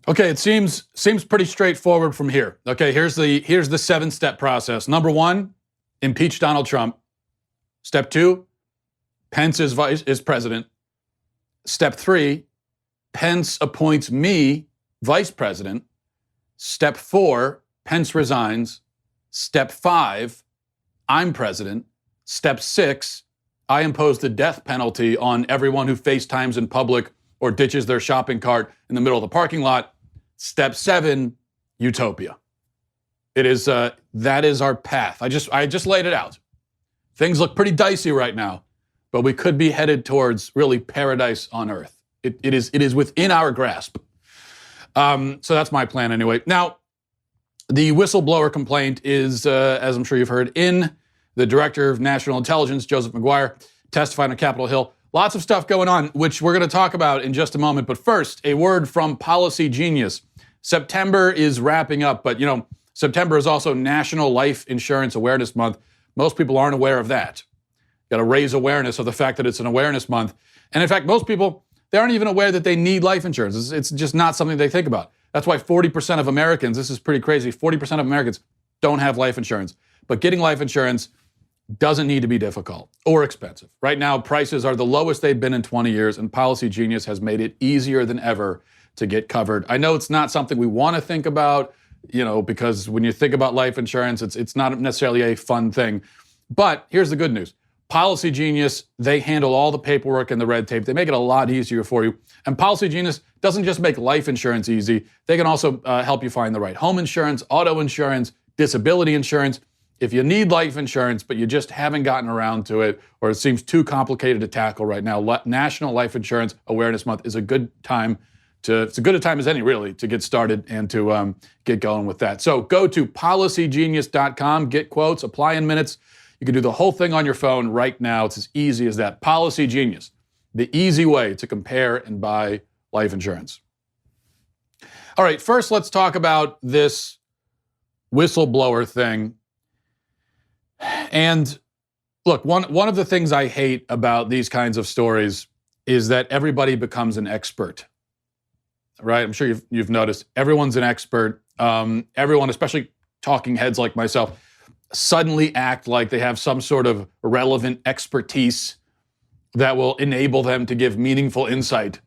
Okay, it seems pretty straightforward from here. Okay, here's the 7-step process. Number 1, impeach Donald Trump. Step 2, Pence is president. Step 3, Pence appoints me vice president. Step 4, Pence resigns. Step 5, I'm president. Step 6, I impose the death penalty on everyone who FaceTimes in public or ditches their shopping cart in the middle of the parking lot. Step 7, utopia. It is that is our path. I just laid it out. Things look pretty dicey right now, but we could be headed towards really paradise on earth. It is within our grasp. So that's my plan anyway. Now, the whistleblower complaint is, as I'm sure you've heard, in the Director of National Intelligence, Joseph McGuire, testifying on Capitol Hill. Lots of stuff going on, which we're going to talk about in just a moment. But first, a word from Policy Genius. September is wrapping up, but September is also National Life Insurance Awareness Month. Most people aren't aware of that. Got to raise awareness of the fact that it's an awareness month. And in fact, most people, they aren't even aware that they need life insurance. It's just not something they think about. That's why 40% of Americans, this is pretty crazy, 40% of Americans don't have life insurance. But getting life insurance doesn't need to be difficult or expensive. Right now, prices are the lowest they've been in 20 years, and Policy Genius has made it easier than ever to get covered. I know it's not something we want to think about, because when you think about life insurance, it's not necessarily a fun thing. But here's the good news. Policy Genius, they handle all the paperwork and the red tape. They make it a lot easier for you. And Policy Genius doesn't just make life insurance easy. They can also help you find the right home insurance, auto insurance, disability insurance. If you need life insurance, but you just haven't gotten around to it, or it seems too complicated to tackle right now, National Life Insurance Awareness Month is a good time it's as good a time as any, really, to get started and to get going with that. So go to policygenius.com, get quotes, apply in minutes. You can do the whole thing on your phone right now. It's as easy as that. Policy Genius, the easy way to compare and buy life insurance. All right, first let's talk about this whistleblower thing. And look, one of the things I hate about these kinds of stories is that everybody becomes an expert, right? I'm sure you've noticed everyone's an expert. Everyone, especially talking heads like myself, suddenly act like they have some sort of relevant expertise that will enable them to give meaningful insight.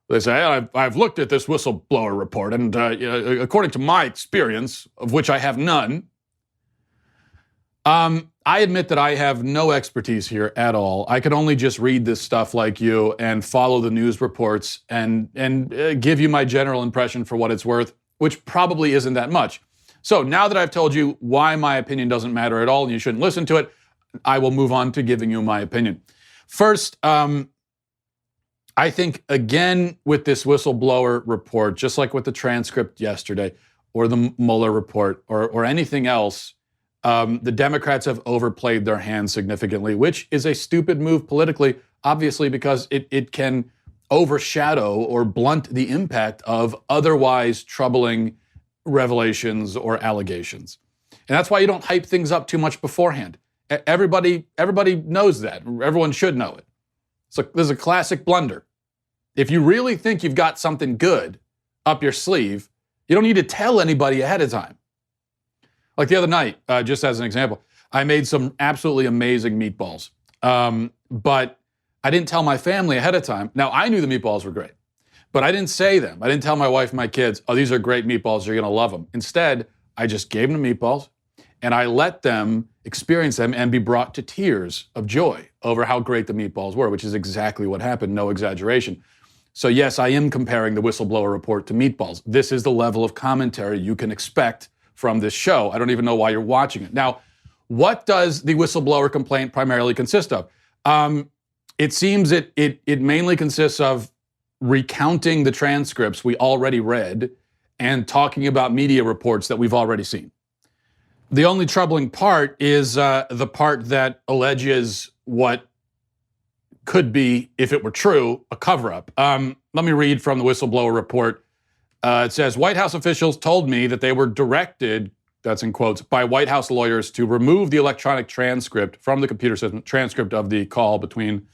They say, I've looked at this whistleblower report, and according to my experience, of which I have none, I admit that I have no expertise here at all. I can only just read this stuff like you and follow the news reports and give you my general impression for what it's worth, which probably isn't that much. So now that I've told you why my opinion doesn't matter at all and you shouldn't listen to it, I will move on to giving you my opinion. First, I think, again, with this whistleblower report, just like with the transcript yesterday or the Mueller report or anything else, the Democrats have overplayed their hand significantly, which is a stupid move politically, obviously, because it can overshadow or blunt the impact of otherwise troubling revelations or allegations. And that's why you don't hype things up too much beforehand. Everybody knows that. Everyone should know it. So there's a classic blunder. If you really think you've got something good up your sleeve, you don't need to tell anybody ahead of time. Like the other night, just as an example, I made some absolutely amazing meatballs. But I didn't tell my family ahead of time. Now, I knew the meatballs were great, but I didn't say them. I didn't tell my wife and my kids, oh, these are great meatballs, you're going to love them. Instead, I just gave them the meatballs, and I let them experience them and be brought to tears of joy over how great the meatballs were, which is exactly what happened, no exaggeration. So yes, I am comparing the whistleblower report to meatballs. This is the level of commentary you can expect from this show. I don't even know why you're watching it. Now, what does the whistleblower complaint primarily consist of? It seems it mainly consists of recounting the transcripts we already read and talking about media reports that we've already seen. The only troubling part is the part that alleges what could be, if it were true, a cover-up. Let me read from the whistleblower report. It says, White House officials told me that they were directed, that's in quotes, by White House lawyers to remove the electronic transcript from the computer system, transcript of the call between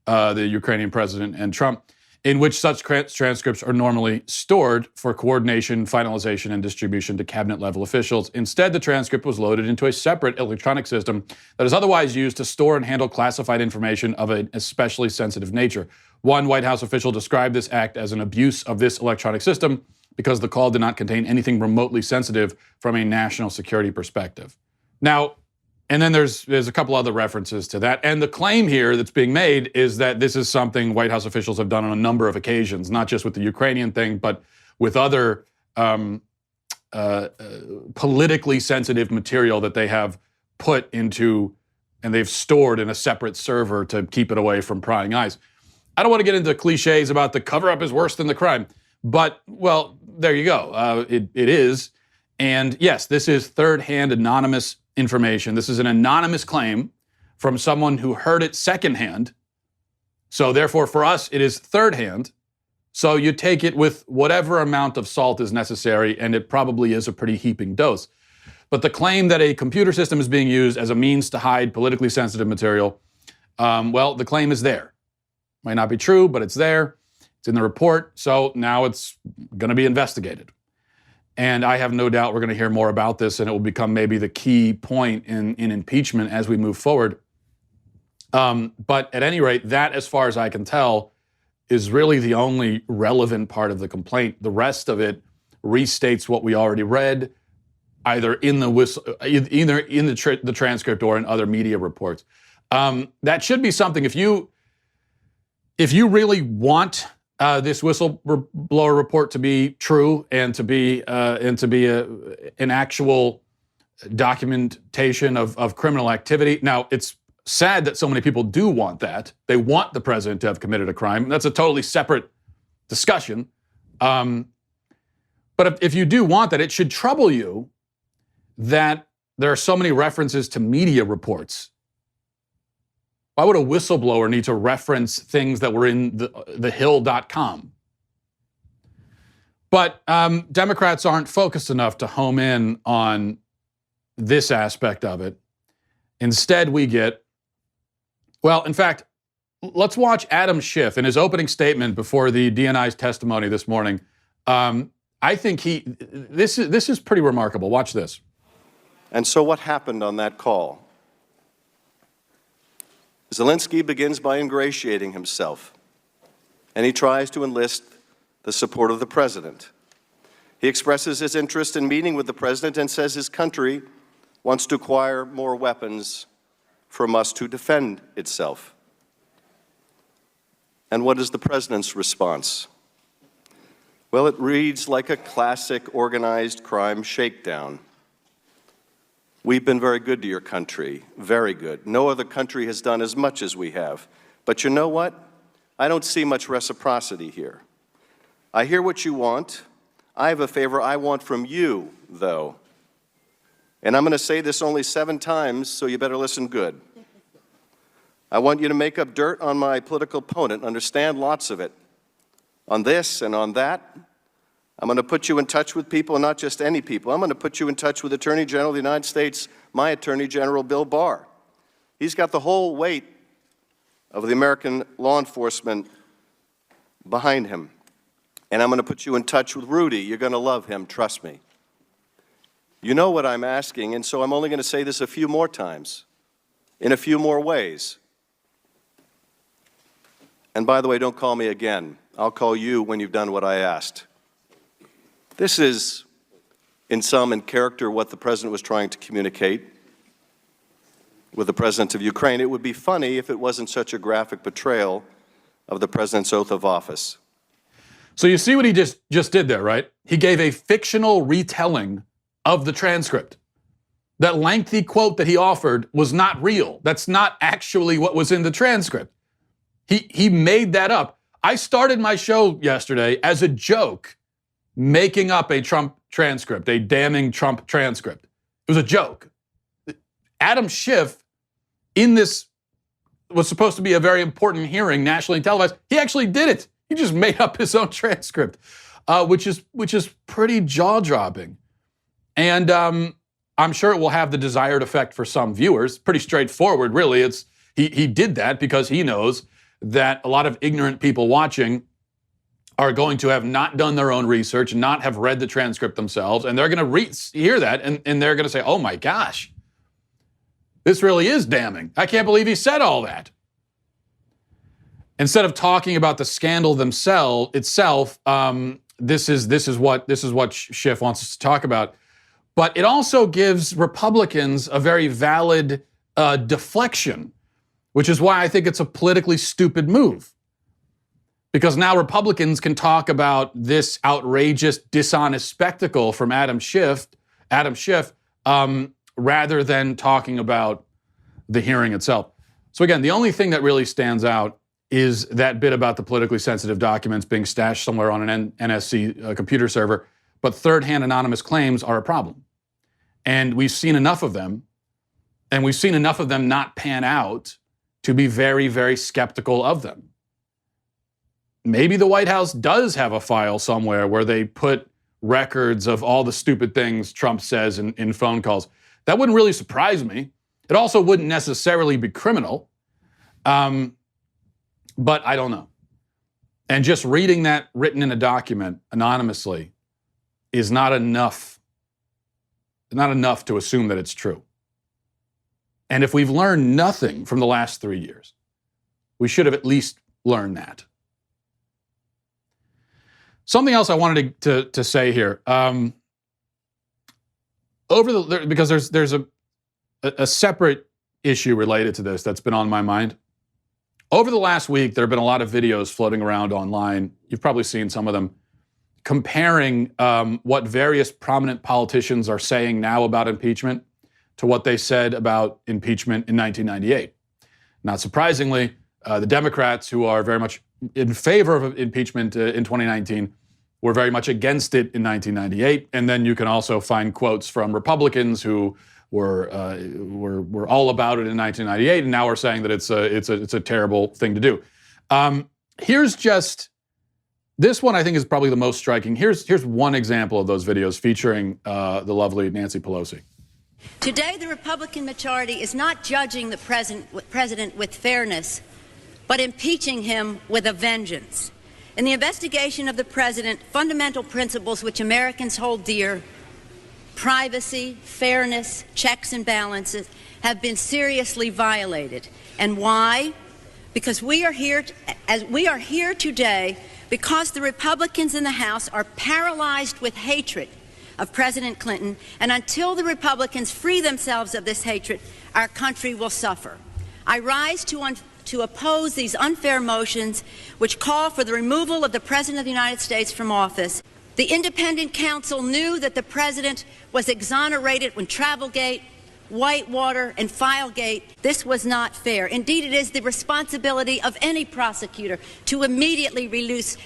the Ukrainian president and Trump. in which such transcripts are normally stored for coordination, finalization, and distribution to cabinet-level officials. Instead, the transcript was loaded into a separate electronic system that is otherwise used to store and handle classified information of an especially sensitive nature. One White House official described this act as an abuse of this electronic system because the call did not contain anything remotely sensitive from a national security perspective. Now, and then there's a couple other references to that. And the claim here that's being made is that this is something White House officials have done on a number of occasions, not just with the Ukrainian thing, but with other politically sensitive material that they have put into and they've stored in a separate server to keep it away from prying eyes. I don't want to get into cliches about the cover-up is worse than the crime, but, well, there you go. It is. And yes, this is third-hand anonymous information. This is an anonymous claim from someone who heard it secondhand. So therefore, for us, it is third-hand. So you take it with whatever amount of salt is necessary, and it probably is a pretty heaping dose. But the claim that a computer system is being used as a means to hide politically sensitive material, well, the claim is there. Might not be true, but it's there. It's in the report. So now it's going to be investigated. And I have no doubt we're going to hear more about this, and it will become maybe the key point in impeachment as we move forward. But at any rate, that, as far as I can tell, is really the only relevant part of the complaint. The rest of it restates what we already read, either in the transcript or in other media reports. That should be something. If you really want this whistleblower report to be true and to be an actual documentation of criminal activity. Now, it's sad that so many people do want that. They want the president to have committed a crime. That's a totally separate discussion. But if you do want that, it should trouble you that there are so many references to media reports. Why would a whistleblower need to reference things that were in thehill.com? But Democrats aren't focused enough to home in on this aspect of it. Instead, we get, well, in fact, let's watch Adam Schiff in his opening statement before the DNI's testimony this morning. I think this is pretty remarkable. Watch this. And so what happened on that call? Zelensky begins by ingratiating himself, and he tries to enlist the support of the president. He expresses his interest in meeting with the president and says his country wants to acquire more weapons from us to defend itself. And what is the president's response? Well, it reads like a classic organized crime shakedown. We've been very good to your country, very good. No other country has done as much as we have. But you know what? I don't see much reciprocity here. I hear what you want. I have a favor I want from you, though. And I'm going to say this only 7 times, so you better listen good. I want you to make up dirt on my political opponent, understand lots of it. On this and on that. I'm going to put you in touch with people, and not just any people. I'm going to put you in touch with Attorney General of the United States, my Attorney General, Bill Barr. He's got the whole weight of the American law enforcement behind him. And I'm going to put you in touch with Rudy. You're going to love him, trust me. You know what I'm asking, and so I'm only going to say this a few more times, in a few more ways. And by the way, don't call me again. I'll call you when you've done what I asked. This is, in character, what the president was trying to communicate with the president of Ukraine. It would be funny if it wasn't such a graphic portrayal of the president's oath of office. So you see what he just did there, right? He gave a fictional retelling of the transcript. That lengthy quote that he offered was not real. That's not actually what was in the transcript. He made that up. I started my show yesterday as a joke, making up a Trump transcript, a damning Trump transcript. It was a joke. Adam Schiff, in this, was supposed to be a very important hearing, nationally televised. He actually did it. He just made up his own transcript, which is pretty jaw-dropping. And I'm sure it will have the desired effect for some viewers. Pretty straightforward, really. He did that because he knows that a lot of ignorant people watching are going to have not done their own research, not have read the transcript themselves, and they're going to hear that, and they're going to say, oh my gosh, this really is damning. I can't believe he said all that. Instead of talking about the scandal itself, this is what Schiff wants us to talk about. But it also gives Republicans a very valid deflection, which is why I think it's a politically stupid move. Because now Republicans can talk about this outrageous, dishonest spectacle from Adam Schiff, rather than talking about the hearing itself. So again, the only thing that really stands out is that bit about the politically sensitive documents being stashed somewhere on an NSC computer server. But third-hand anonymous claims are a problem. And we've seen enough of them, and we've seen enough of them not pan out to be very, very skeptical of them. Maybe the White House does have a file somewhere where they put records of all the stupid things Trump says in phone calls. That wouldn't really surprise me. It also wouldn't necessarily be criminal. But I don't know. And just reading that written in a document anonymously is not enough to assume that it's true. And if we've learned nothing from the last 3 years, we should have at least learned that. Something else I wanted to say here, because there's a separate issue related to this that's been on my mind. Over the last week, there have been a lot of videos floating around online. You've probably seen some of them comparing what various prominent politicians are saying now about impeachment to what they said about impeachment in 1998. Not surprisingly, the Democrats, who are very much in favor of impeachment in 2019, were very much against it in 1998. And then you can also find quotes from Republicans who were all about it in 1998, and now we're saying that it's a terrible thing to do. Here's just this one. I think is probably the most striking. Here's one example of those videos featuring the lovely Nancy Pelosi. Today, the Republican majority is not judging the president with fairness, but impeaching him with a vengeance. In the investigation of the president, fundamental principles which Americans hold dear, privacy, fairness, checks and balances, have been seriously violated. And why? Because we are here today because the Republicans in the House are paralyzed with hatred of President Clinton, and until the Republicans free themselves of this hatred, our country will suffer. I rise to oppose these unfair motions which call for the removal of the President of the United States from office. The independent counsel knew that the president was exonerated when Travelgate, Whitewater, and Filegate. This was not fair. Indeed, it is the responsibility of any prosecutor to immediately release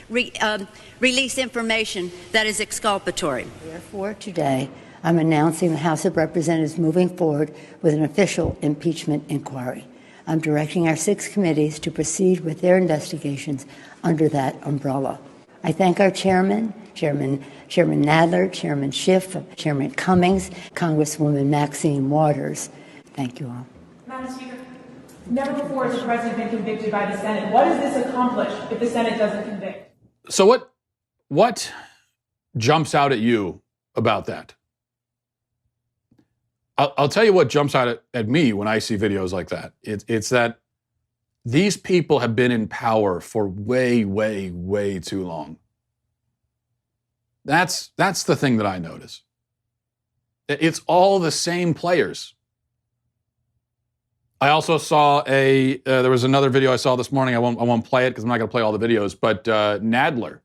information that is exculpatory. Therefore, today, I'm announcing the House of Representatives moving forward with an official impeachment inquiry. I'm directing our 6 committees to proceed with their investigations under that umbrella. I thank our Chairman Nadler, Chairman Schiff, Chairman Cummings, Congresswoman Maxine Waters. Thank you all. Madam Speaker, never before has the president been convicted by the Senate. What does this accomplish if the Senate doesn't convict? So what jumps out at you about that? I'll tell you what jumps out at me when I see videos like that. It's that these people have been in power for way, way, way too long. That's the thing that I notice. It's all the same players. I also saw there was another video I saw this morning. I won't play it because I'm not going to play all the videos. But Nadler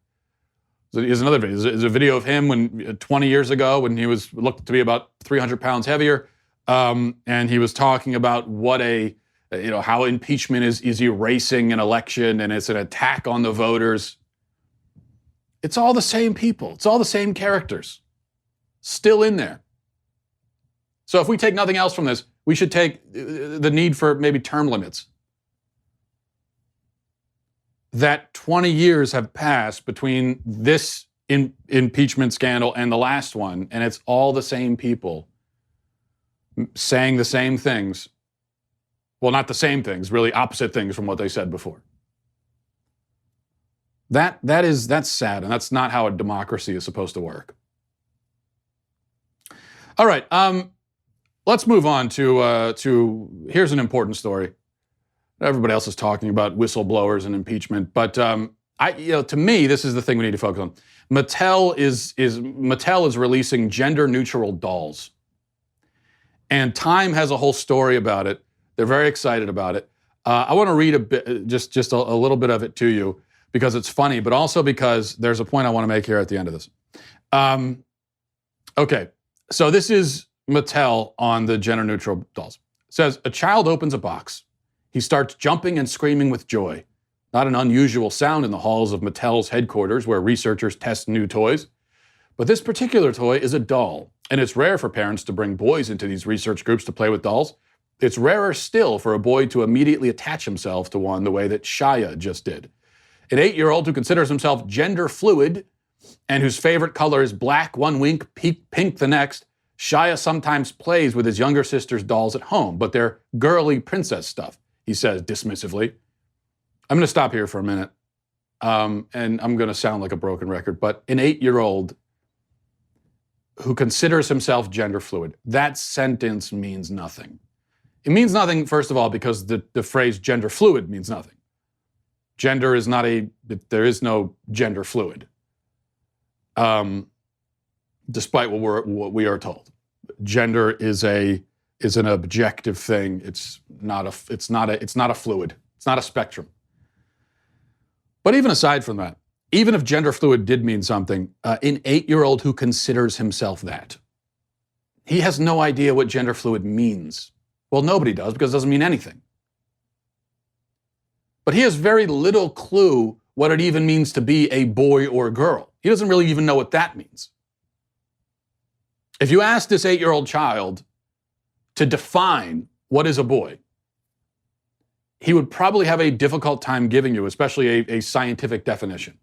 is another video. There's a video of him 20 years ago when he looked to be about 300 pounds heavier, and he was talking about how impeachment is erasing an election and it's an attack on the voters. It's all the same people. It's all the same characters still in there. So if we take nothing else from this, we should take the need for maybe term limits. That 20 years have passed between this impeachment scandal and the last one, and it's all the same people saying the same things. Well, not the same things, really opposite things from what they said before. That's sad, and that's not how a democracy is supposed to work. All right, let's move on to here's an important story. Everybody else is talking about whistleblowers and impeachment, but to me, this is the thing we need to focus on. Mattel is releasing gender-neutral dolls, and Time has a whole story about it. They're very excited about it. I want to read a bit, just a little bit of it to you because it's funny, but also because there's a point I want to make here at the end of this. Okay, so this is Mattel on the gender-neutral dolls. It says, a child opens a box. He starts jumping and screaming with joy. Not an unusual sound in the halls of Mattel's headquarters where researchers test new toys. But this particular toy is a doll, and it's rare for parents to bring boys into these research groups to play with dolls. It's rarer still for a boy to immediately attach himself to one the way that Shia just did. An 8-year-old who considers himself gender fluid and whose favorite color is black one week, pink the next, Shia sometimes plays with his younger sister's dolls at home, but they're girly princess stuff, he says dismissively. I'm going to stop here for a minute, and I'm going to sound like a broken record, but an 8-year-old who considers himself gender fluid, that sentence means nothing. It means nothing, first of all, because the phrase gender fluid means nothing. Gender is not there is no gender fluid, despite what we are told. Gender is an objective thing. It's not a fluid. It's not a spectrum. But even aside from that, even if gender fluid did mean something, an 8-year-old who considers himself that, he has no idea what gender fluid means. Well, nobody does because it doesn't mean anything. But he has very little clue what it even means to be a boy or girl. He doesn't really even know what that means. If you ask this 8-year-old child to define what is a boy, he would probably have a difficult time giving you, especially a scientific definition.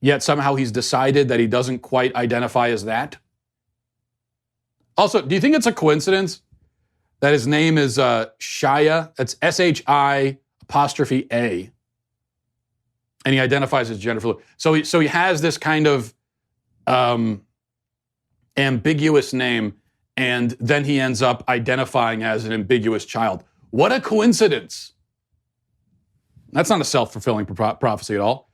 Yet somehow he's decided that he doesn't quite identify as that. Also, do you think it's a coincidence that his name is Shia? That's S-H-I''A. And he identifies as gender fluid. So he has this kind of ambiguous name, and then he ends up identifying as an ambiguous child. What a coincidence. That's not a self-fulfilling prophecy at all.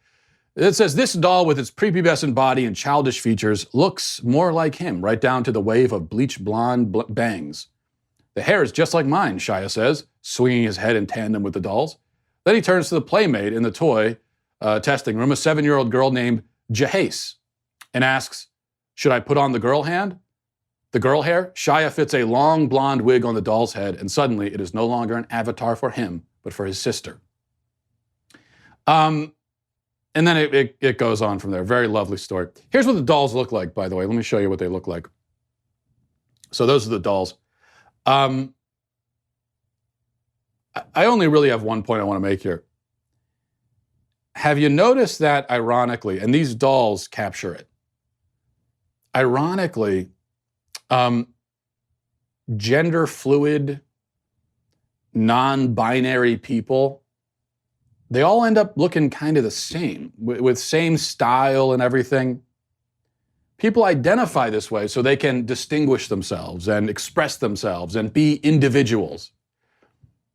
It says, this doll with its prepubescent body and childish features looks more like him, right down to the wave of bleach blonde bangs. The hair is just like mine, Shia says, swinging his head in tandem with the dolls. Then he turns to the playmate in the toy testing room, a 7-year-old girl named Jahace, and asks, should I put on the girl hair? Shia fits a long blonde wig on the doll's head, and suddenly it is no longer an avatar for him, but for his sister. And then it goes on from there. Very lovely story. Here's what the dolls look like, by the way. Let me show you what they look like. So those are the dolls. I only really have one point I want to make here. Have you noticed that, ironically, and these dolls capture it, ironically, gender fluid, non-binary people, they all end up looking kind of the same, with same style and everything. People identify this way so they can distinguish themselves and express themselves and be individuals.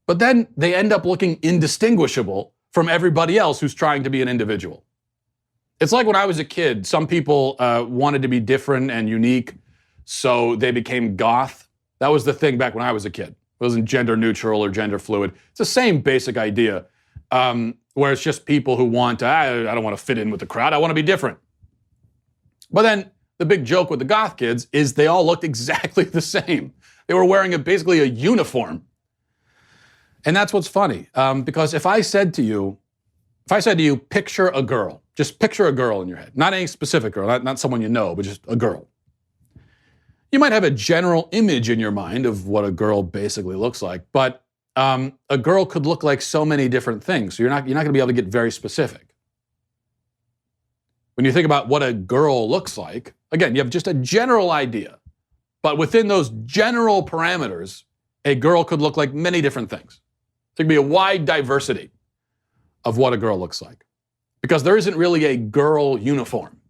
But then they end up looking indistinguishable from everybody else who's trying to be an individual. It's like when I was a kid, some people wanted to be different and unique, so they became goth. That was the thing back when I was a kid. It wasn't gender neutral or gender fluid. It's the same basic idea, where it's just people who want to, I don't want to fit in with the crowd, I want to be different. But then the big joke with the goth kids is they all looked exactly the same. They were wearing basically a uniform. And that's what's funny, because if I said to you, picture a girl, just picture a girl in your head, not any specific girl, not someone you know, but just a girl. You might have a general image in your mind of what a girl basically looks like, but a girl could look like so many different things, so you're not going to be able to get very specific. When you think about what a girl looks like, again, you have just a general idea, but within those general parameters, a girl could look like many different things. There could be a wide diversity of what a girl looks like, because there isn't really a girl uniform.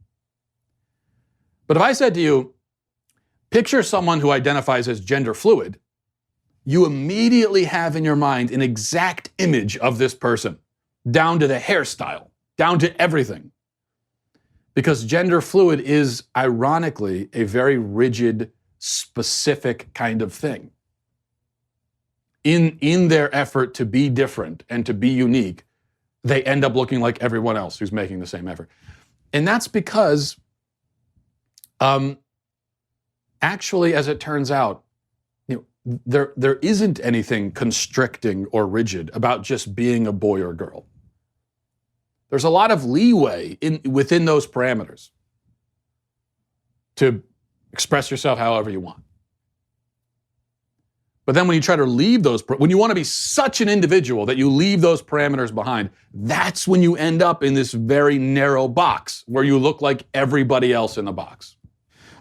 But if I said to you, picture someone who identifies as gender fluid, you immediately have in your mind an exact image of this person, down to the hairstyle, down to everything. Because gender fluid is, ironically, a very rigid, specific kind of thing. In their effort to be different and to be unique, they end up looking like everyone else who's making the same effort. And that's because, actually, as it turns out, there isn't anything constricting or rigid about just being a boy or girl. There's a lot of leeway within those parameters to express yourself however you want. But then when you try to leave those, when you want to be such an individual that you leave those parameters behind, that's when you end up in this very narrow box where you look like everybody else in the box.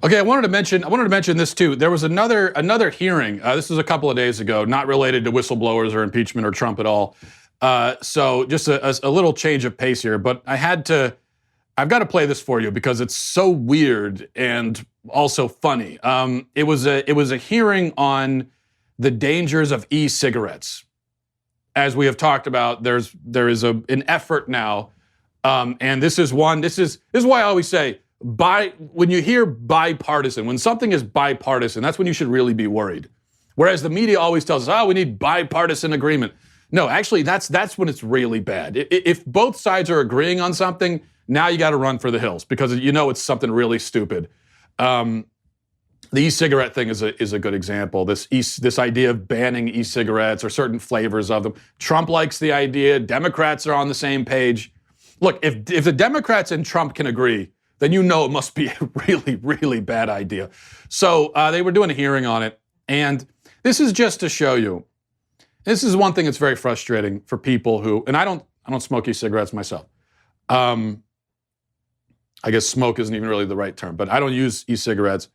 Okay, I wanted to mention this too. There was another hearing. This was a couple of days ago, not related to whistleblowers or impeachment or Trump at all. So just a little change of pace here, but I've got to play this for you because it's so weird and also funny. It was a hearing on the dangers of e-cigarettes. As we have talked about, there is an effort now, and this is why I always say, when you hear bipartisan, when something is bipartisan, that's when you should really be worried. Whereas the media always tells us, we need bipartisan agreement. No, actually, that's when it's really bad. If both sides are agreeing on something, now you got to run for the hills because it's something really stupid. The e-cigarette thing is a good example. This idea of banning e-cigarettes or certain flavors of them. Trump likes the idea. Democrats are on the same page. Look, if the Democrats and Trump can agree, then it must be a really, really bad idea. So they were doing a hearing on it, and this is just to show you. This is one thing that's very frustrating for people who, and I don't smoke e-cigarettes myself. I guess smoke isn't even really the right term, but I don't use e-cigarettes.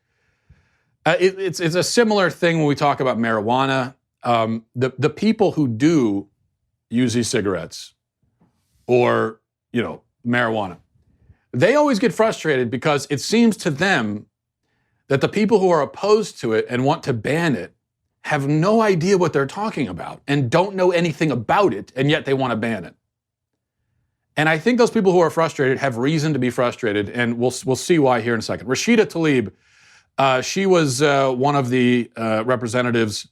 It's a similar thing when we talk about marijuana. The people who do use e-cigarettes or, marijuana, they always get frustrated because it seems to them that the people who are opposed to it and want to ban it have no idea what they're talking about and don't know anything about it, and yet they want to ban it. And I think those people who are frustrated have reason to be frustrated, and we'll see why here in a second. Rashida Tlaib, she was one of the representatives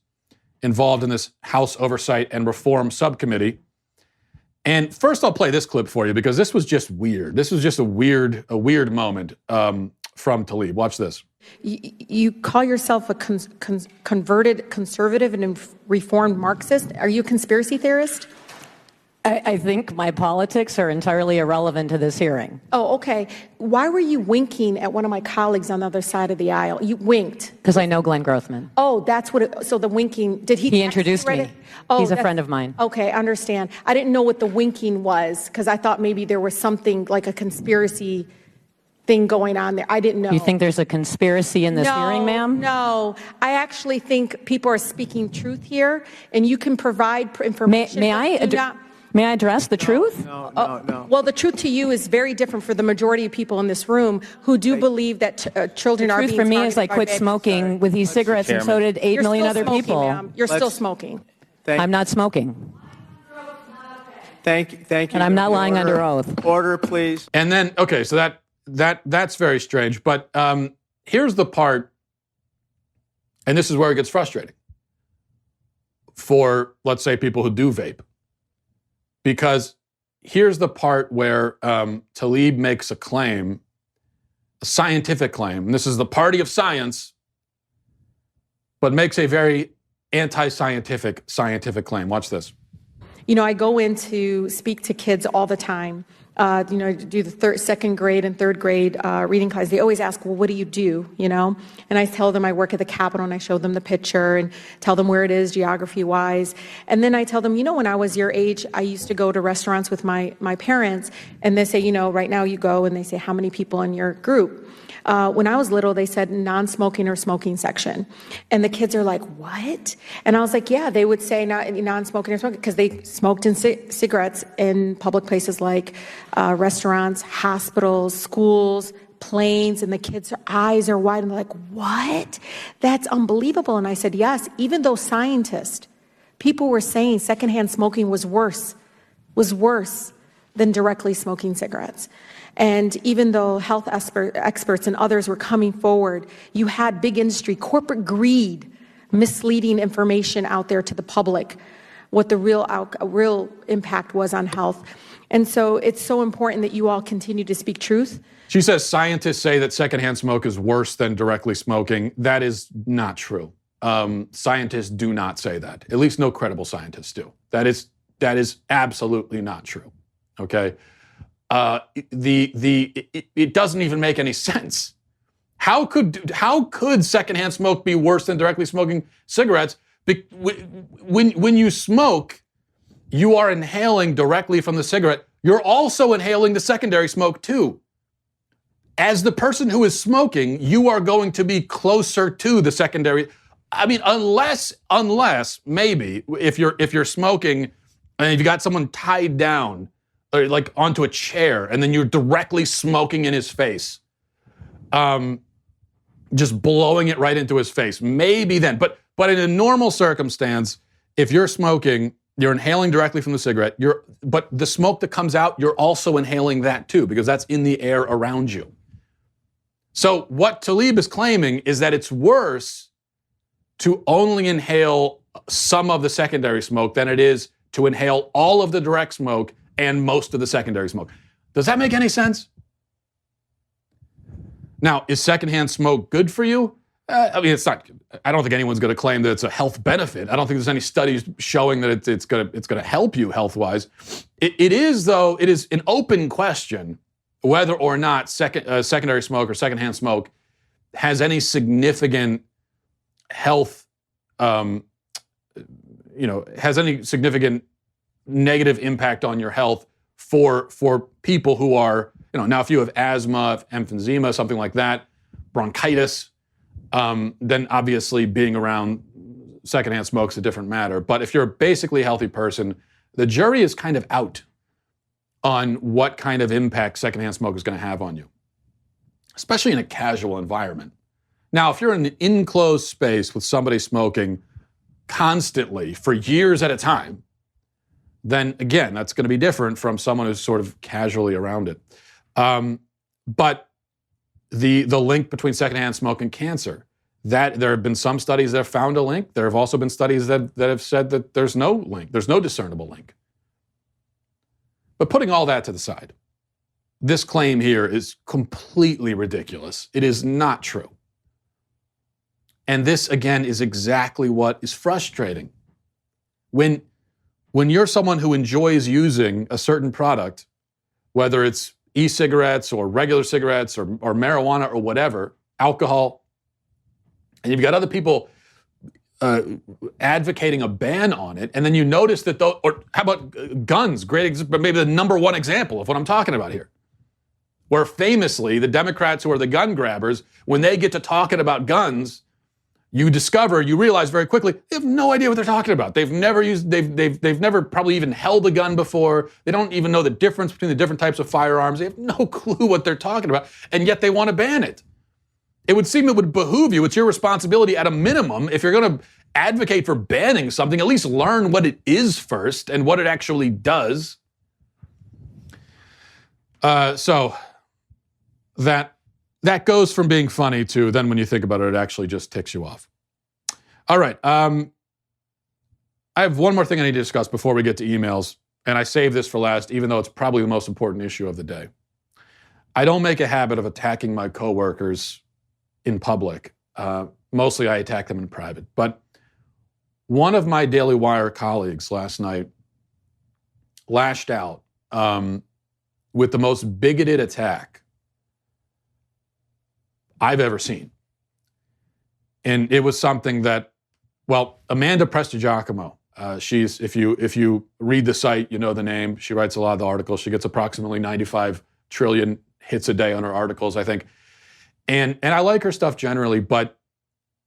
involved in this House Oversight and Reform Subcommittee. And first I'll play this clip for you because this was just weird. This was just a weird moment from Tlaib. Watch this. You call yourself a converted conservative and reformed Marxist. Are you a conspiracy theorist? I think my politics are entirely irrelevant to this hearing. Oh, okay. Why were you winking at one of my colleagues on the other side of the aisle? You winked. Because I know Glenn Grothman. Oh, that's what so the winking, did he? He introduced me. Oh, he's a friend of mine. Okay, understand. I didn't know what the winking was because I thought maybe there was something like a conspiracy thing going on there. I didn't know. You think there's a conspiracy in this hearing, ma'am? No. I actually think people are speaking truth here, and you can provide information. May I address the truth? No. Well, the truth to you is very different for the majority of people in this room who do believe that children are being targeted. The truth for me is I quit smoking with e-cigarettes, and so did 8 million other people. Ma'am. You're still smoking. I'm not smoking. Thank you. And I'm not lying under oath. Order, please. And then, okay, so that's very strange. But here's the part, and this is where it gets frustrating for, let's say, people who do vape. Because here's the part where Tlaib makes a claim, a scientific claim, and this is the party of science, but makes a very scientific claim. Watch this. I go in to speak to kids all the time, do the second grade and third grade reading class, they always ask, well, what do you do, And I tell them I work at the Capitol, and I show them the picture and tell them where it is geography-wise. And then I tell them, when I was your age, I used to go to restaurants with my parents, and they say, right now you go, and they say, how many people in your group? When I was little, they said non-smoking or smoking section. And the kids are like, what? And I was like, yeah, they would say non-smoking or smoking because they smoked in cigarettes in public places like restaurants, hospitals, schools, planes, and the kids' eyes are wide and they're like, what? That's unbelievable. And I said, yes, even though people were saying secondhand smoking was worse than directly smoking cigarettes. And even though health experts and others were coming forward, you had big industry, corporate greed, misleading information out there to the public, what the real impact was on health. And so it's so important that you all continue to speak truth. She says scientists say that secondhand smoke is worse than directly smoking. That is not true. Scientists do not say that. At least no credible scientists do. That is absolutely not true. Okay? It doesn't even make any sense. How could secondhand smoke be worse than directly smoking cigarettes? When you smoke, you are inhaling directly from the cigarette. You're also inhaling the secondary smoke too. As the person who is smoking, you are going to be closer to the secondary. I mean, unless maybe if you're smoking and you got someone tied down, or like onto a chair, and then you're directly smoking in his face, just blowing it right into his face. Maybe then, but in a normal circumstance, if you're smoking, you're inhaling directly from the cigarette. But the smoke that comes out, you're also inhaling that too, because that's in the air around you. So what Tlaib is claiming is that it's worse to only inhale some of the secondary smoke than it is to inhale all of the direct smoke and most of the secondary smoke. Does that make any sense? Now, is secondhand smoke good for you? I mean, it's not. I don't think anyone's going to claim that it's a health benefit. I don't think there's any studies showing that it's going to help you health-wise. It is, though, it is an open question whether or not secondary smoke or secondhand smoke has any significant health, has any significant negative impact on your health for people who are, now if you have asthma, emphysema, something like that, bronchitis, then obviously being around secondhand smoke is a different matter. But if you're a basically healthy person, the jury is kind of out on what kind of impact secondhand smoke is going to have on you, especially in a casual environment. Now, if you're in an enclosed space with somebody smoking constantly for years at a time, then again, that's going to be different from someone who's sort of casually around it. But the link between secondhand smoke and cancer, that there have been some studies that have found a link. There have also been studies that have said that there's no link. There's no discernible link. But putting all that to the side, this claim here is completely ridiculous. It is not true. And this, again, is exactly what is frustrating. When you're someone who enjoys using a certain product, whether it's e-cigarettes or regular cigarettes or marijuana or whatever, alcohol, and you've got other people advocating a ban on it, and then you notice that, or how about guns? Maybe the number one example of what I'm talking about here, where famously the Democrats who are the gun grabbers, when they get to talking about guns, you realize very quickly, they have no idea what they're talking about. They've never probably even held a gun before. They don't even know the difference between the different types of firearms. They have no clue what they're talking about, and yet they want to ban it. It would seem it would behoove you, it's your responsibility at a minimum, if you're going to advocate for banning something, at least learn what it is first and what it actually does. So that goes from being funny to then when you think about it, it actually just ticks you off. All right. I have one more thing I need to discuss before we get to emails, and I saved this for last, even though it's probably the most important issue of the day. I don't make a habit of attacking my coworkers in public. Mostly I attack them in private. But one of my Daily Wire colleagues last night lashed out with the most bigoted attack I've ever seen. And it was something that, well, Amanda Prestigiacomo, she's, if you read the site, you know the name. She writes a lot of the articles. She gets approximately 95 trillion hits a day on her articles, I think. And I like her stuff generally, but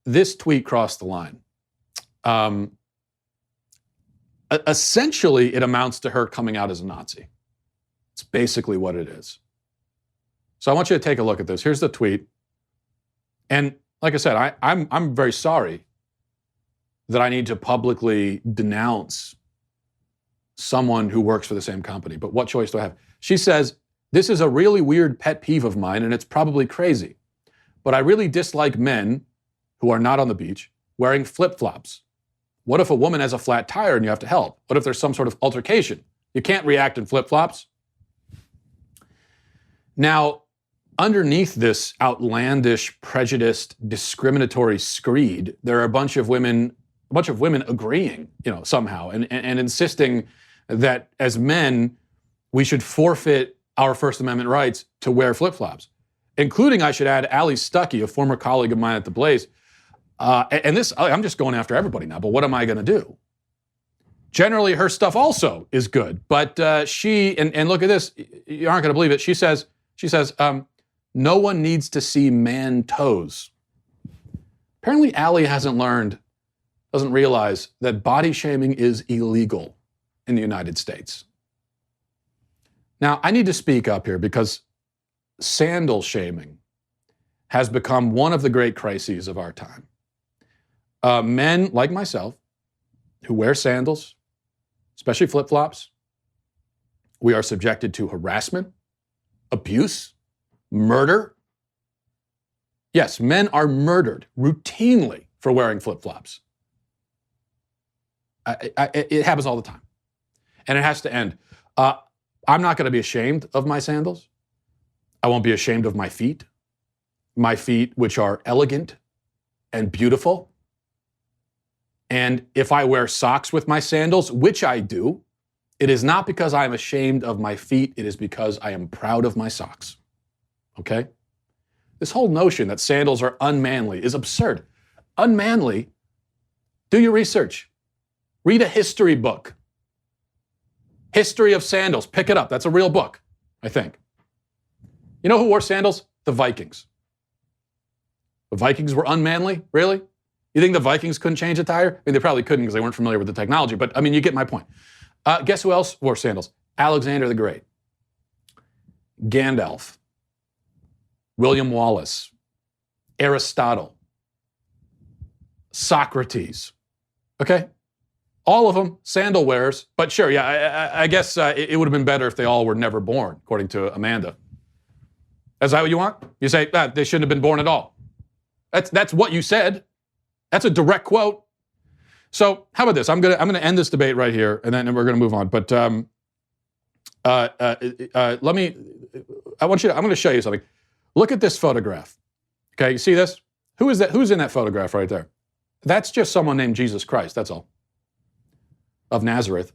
this tweet crossed the line. Essentially, it amounts to her coming out as a Nazi. It's basically what it is. So I want you to take a look at this. Here's the tweet. And like I said, I'm very sorry that I need to publicly denounce someone who works for the same company. But what choice do I have? She says, "This is a really weird pet peeve of mine, and it's probably crazy. But I really dislike men who are not on the beach wearing flip-flops. What if a woman has a flat tire and you have to help? What if there's some sort of altercation? You can't react in flip-flops." Now, underneath this outlandish, prejudiced, discriminatory screed, there are a bunch of women agreeing, somehow, and insisting that as men, we should forfeit our First Amendment rights to wear flip-flops, including, I should add, Allie Stuckey, a former colleague of mine at The Blaze. And this, I'm just going after everybody now, but what am I going to do? Generally, her stuff also is good, but she, and look at this, you aren't going to believe it, she says, no one needs to see man toes. Apparently, Allie doesn't realize that body shaming is illegal in the United States. Now, I need to speak up here because sandal shaming has become one of the great crises of our time. Men like myself who wear sandals, especially flip-flops, we are subjected to harassment, abuse, murder. Yes, men are murdered routinely for wearing flip-flops. It happens all the time. And it has to end. I'm not going to be ashamed of my sandals. I won't be ashamed of my feet, which are elegant and beautiful. And if I wear socks with my sandals, which I do, it is not because I am ashamed of my feet. It is because I am proud of my socks. Okay? This whole notion that sandals are unmanly is absurd. Unmanly? Do your research. Read a history book. History of Sandals. Pick it up. That's a real book, I think. You know who wore sandals? The Vikings. The Vikings were unmanly? Really? You think the Vikings couldn't change a tire? I mean, they probably couldn't because they weren't familiar with the technology, but I mean, you get my point. Guess who else wore sandals? Alexander the Great. Gandalf. William Wallace. Aristotle. Socrates. Okay? All of them sandal wearers, but sure, yeah, I guess it would have been better if they all were never born, according to Amanda. Is that what you want? You say, they shouldn't have been born at all. That's what you said. That's a direct quote. So how about this? I'm gonna end this debate right here, and then we're gonna move on. But I'm gonna show you something. Look at this photograph. Okay, you see this? Who is that? Who's in that photograph right there? That's just someone named Jesus Christ. That's all. Of Nazareth.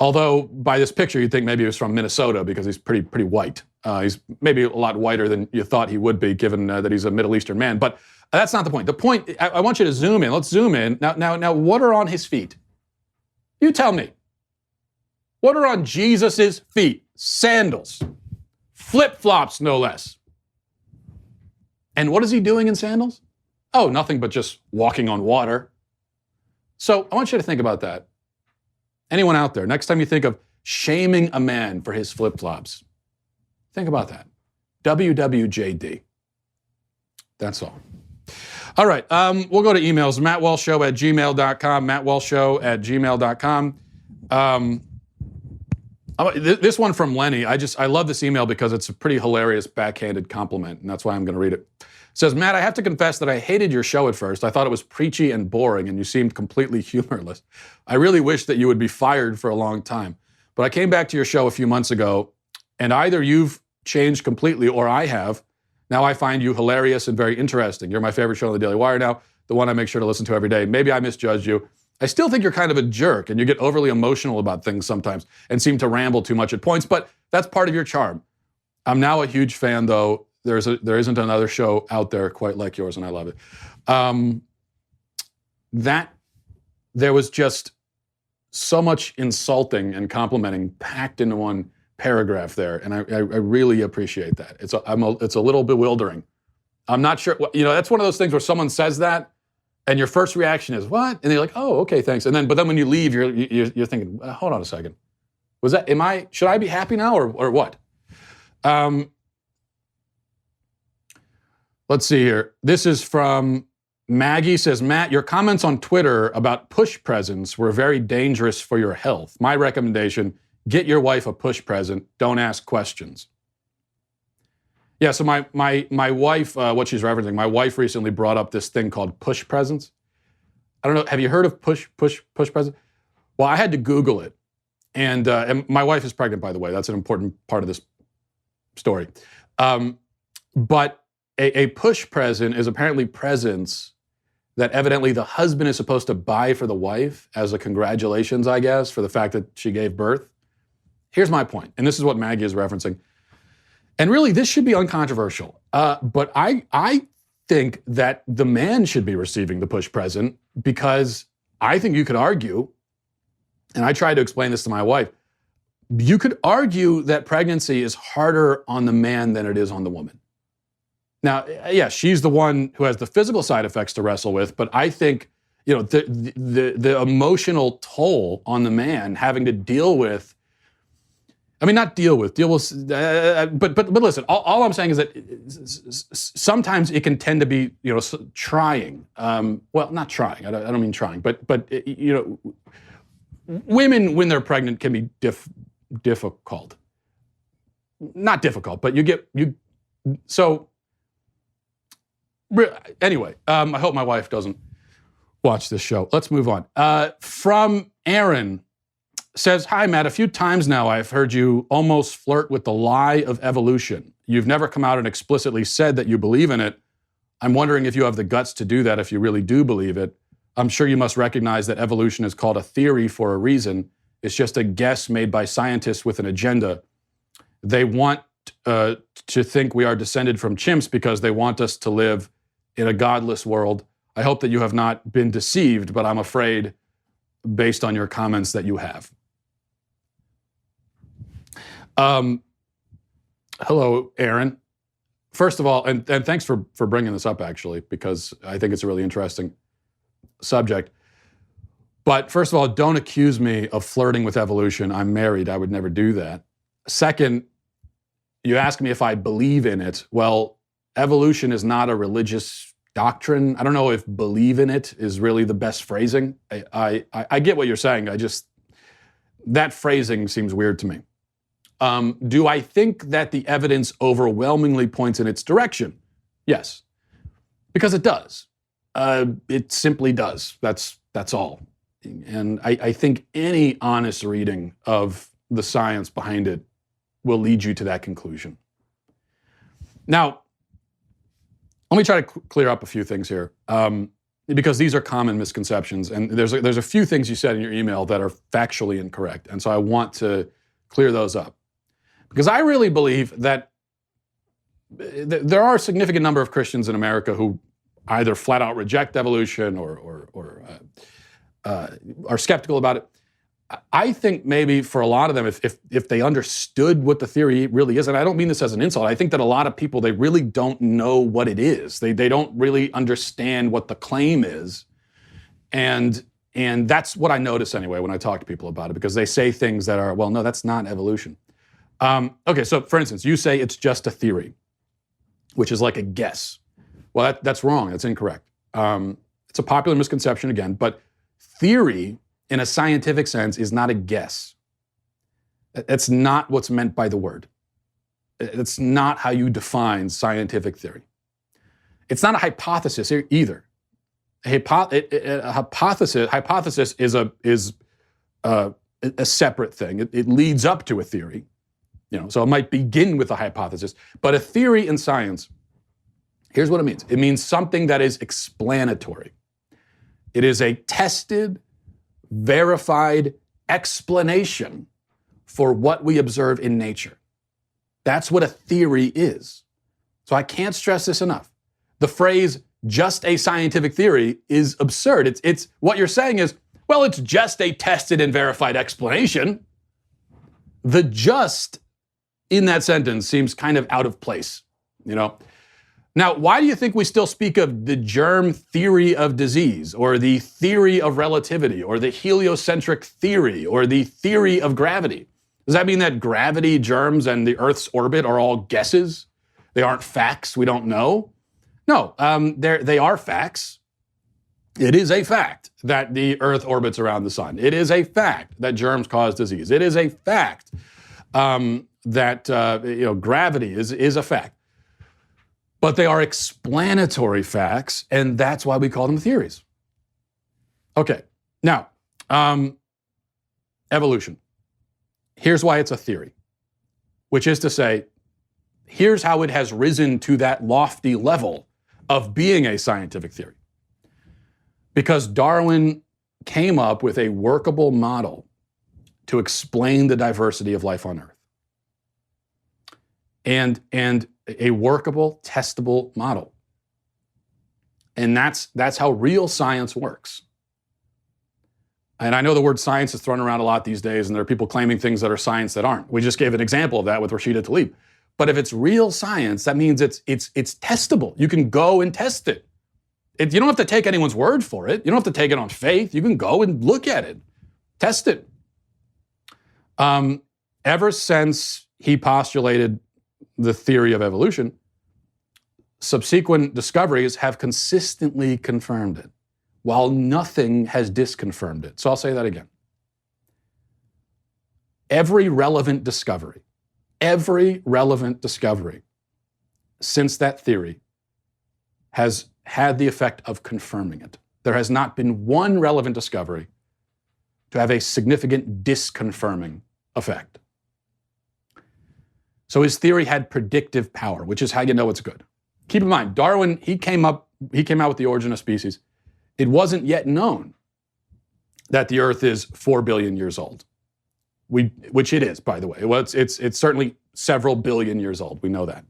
Although by this picture you'd think maybe he was from Minnesota because he's pretty white. He's maybe a lot whiter than you thought he would be, given that he's a Middle Eastern man. But that's not the point. The point, I want you to zoom in. Let's zoom in. Now, what are on his feet? You tell me. What are on Jesus's feet? Sandals. Flip-flops, no less. And what is he doing in sandals? Oh, nothing but just walking on water. So I want you to think about that. Anyone out there, next time you think of shaming a man for his flip-flops, think about that. WWJD. That's all. All right, we'll go to emails. MattWalshShow@gmail.com. MattWalshShow@gmail.com. This one from Lenny, I love this email because it's a pretty hilarious backhanded compliment, and that's why I'm going to read it. It says, Matt, I have to confess that I hated your show at first. I thought it was preachy and boring, and you seemed completely humorless. I really wish that you would be fired for a long time. But I came back to your show a few months ago, and either you've changed completely or I have. Now I find you hilarious and very interesting. You're my favorite show on the Daily Wire now, the one I make sure to listen to every day. Maybe I misjudged you. I still think you're kind of a jerk and you get overly emotional about things sometimes and seem to ramble too much at points, but that's part of your charm. I'm now a huge fan, though. There isn't another show out there quite like yours, and I love it. There was just so much insulting and complimenting packed into one paragraph there, and I really appreciate that. It's a little bewildering. I'm not sure. That's one of those things where someone says that, and your first reaction is what, and they're like, "Oh, okay, thanks." But then when you leave, you're thinking, "Hold on a second. Should I be happy now or what?" Let's see here. This is from Maggie. Says, Matt, your comments on Twitter about push presents were very dangerous for your health. My recommendation, get your wife a push present. Don't ask questions. Yeah, so my wife, what she's referencing, my wife recently brought up this thing called push presents. I don't know, have you heard of push presents? Well, I had to Google it. And my wife is pregnant, by the way. That's an important part of this story. But a push present is apparently presents that evidently the husband is supposed to buy for the wife as a congratulations, I guess, for the fact that she gave birth. Here's my point, and this is what Maggie is referencing. And really, this should be uncontroversial. But I think that the man should be receiving the push present because I think you could argue, and I tried to explain this to my wife, you could argue that pregnancy is harder on the man than it is on the woman. Now, yeah, she's the one who has the physical side effects to wrestle with, but I think, the emotional toll on the man having to deal with, but listen, all I'm saying is that sometimes it can tend to be, trying. Well, not trying, I don't mean trying, but women, when they're pregnant, can be difficult. Not difficult, but anyway, I hope my wife doesn't watch this show. Let's move on. From Aaron, says, hi, Matt, a few times now I've heard you almost flirt with the lie of evolution. You've never come out and explicitly said that you believe in it. I'm wondering if you have the guts to do that if you really do believe it. I'm sure you must recognize that evolution is called a theory for a reason. It's just a guess made by scientists with an agenda. They want to think we are descended from chimps because they want us to live in a godless world. I hope that you have not been deceived, but I'm afraid, based on your comments, that you have. Hello, Aaron. First of all, and thanks for bringing this up, actually, because I think it's a really interesting subject. But first of all, don't accuse me of flirting with evolution. I'm married. I would never do that. Second, you ask me if I believe in it. Well, evolution is not a religious doctrine. I don't know if believe in it is really the best phrasing. I get what you're saying. That phrasing seems weird to me. Do I think that the evidence overwhelmingly points in its direction? Yes, because it does. It simply does. That's all. And I think any honest reading of the science behind it will lead you to that conclusion. Now, let me try to clear up a few things here, because these are common misconceptions, and there's a few things you said in your email that are factually incorrect, and so I want to clear those up. Because I really believe that there are a significant number of Christians in America who either flat out reject evolution or are skeptical about it. I think maybe for a lot of them, if they understood what the theory really is, and I don't mean this as an insult, I think that a lot of people, they really don't know what it is. They don't really understand what the claim is. And that's what I notice anyway when I talk to people about it, because they say things that are, well, no, that's not evolution. Okay, so for instance, you say it's just a theory, which is like a guess. Well, that's wrong. That's incorrect. It's a popular misconception again, but theory in a scientific sense is not a guess. That's not what's meant by the word. It's not how you define scientific theory. It's not a hypothesis either. A hypothesis is a separate thing. It leads up to a theory. So it might begin with a hypothesis, but a theory in science, here's what it means. It means something that is explanatory. It is a tested, verified explanation for what we observe in nature. That's what a theory is. So I can't stress this enough. The phrase just a scientific theory is absurd. It's what you're saying is, well, it's just a tested and verified explanation. The just in that sentence seems kind of out of place, you know? Now, why do you think we still speak of the germ theory of disease, or the theory of relativity, or the heliocentric theory, or the theory of gravity? Does that mean that gravity, germs, and the Earth's orbit are all guesses? They aren't facts we don't know? No, they are facts. It is a fact that the Earth orbits around the sun. It is a fact that germs cause disease. It is a fact that gravity is a fact. But they are explanatory facts, and that's why we call them theories. Okay, now, evolution. Here's why it's a theory, which is to say, here's how it has risen to that lofty level of being a scientific theory. Because Darwin came up with a workable model to explain the diversity of life on Earth. And a workable, testable model. And that's how real science works. And I know the word science is thrown around a lot these days, and there are people claiming things that are science that aren't. We just gave an example of that with Rashida Tlaib. But if it's real science, that means it's testable. You can go and test it. You don't have to take anyone's word for it. You don't have to take it on faith. You can go and look at it, test it. Ever since he postulated the theory of evolution, subsequent discoveries have consistently confirmed it, while nothing has disconfirmed it. So I'll say that again. Every relevant discovery since that theory has had the effect of confirming it. There has not been one relevant discovery to have a significant disconfirming effect. So his theory had predictive power, which is how you know it's good. Keep in mind, Darwin, he came out with the origin of species. It wasn't yet known that the Earth is 4 billion years old. Which it is, by the way. Well, it's certainly several billion years old. We know that.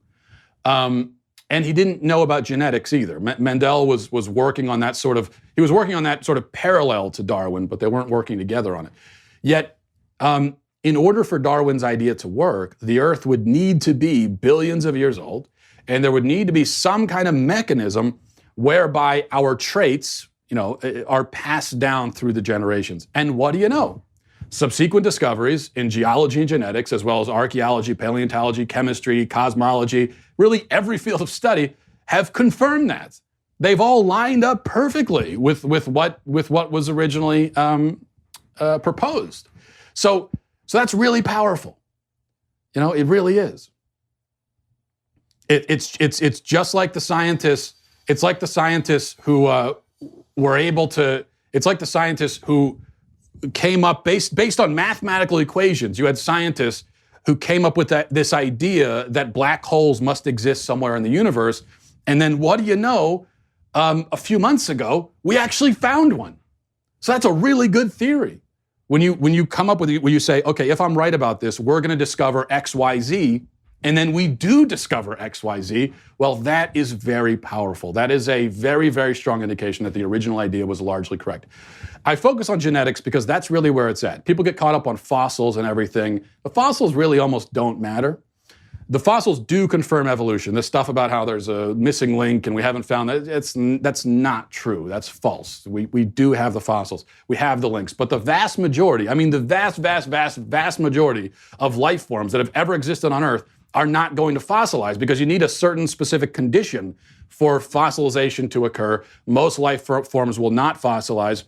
And he didn't know about genetics either. Mendel was working on that sort of parallel to Darwin, but they weren't working together on it. Yet, in order for Darwin's idea to work, the Earth would need to be billions of years old, and there would need to be some kind of mechanism whereby our traits, are passed down through the generations. And what do you know? Subsequent discoveries in geology and genetics, as well as archaeology, paleontology, chemistry, cosmology, really every field of study, have confirmed that. They've all lined up perfectly with what was originally proposed. So that's really powerful. It really is. It's just like the scientists. It's like the scientists who were able to. It's like the scientists who came up based on mathematical equations. You had scientists who came up with this idea that black holes must exist somewhere in the universe. And then what do you know? A few months ago, we actually found one. So that's a really good theory. When you come up with when you say, okay, if I'm right about this, we're going to discover X, Y, Z, and then we do discover X, Y, Z, well, that is very powerful. That is a very, very strong indication that the original idea was largely correct. I focus on genetics because that's really where it's at. People get caught up on fossils and everything. The fossils really almost don't matter. The fossils do confirm evolution. This stuff about how there's a missing link and we haven't found that, that's not true. That's false. We do have the fossils. We have the links. But the vast majority, the vast majority of life forms that have ever existed on Earth are not going to fossilize because you need a certain specific condition for fossilization to occur. Most life forms will not fossilize.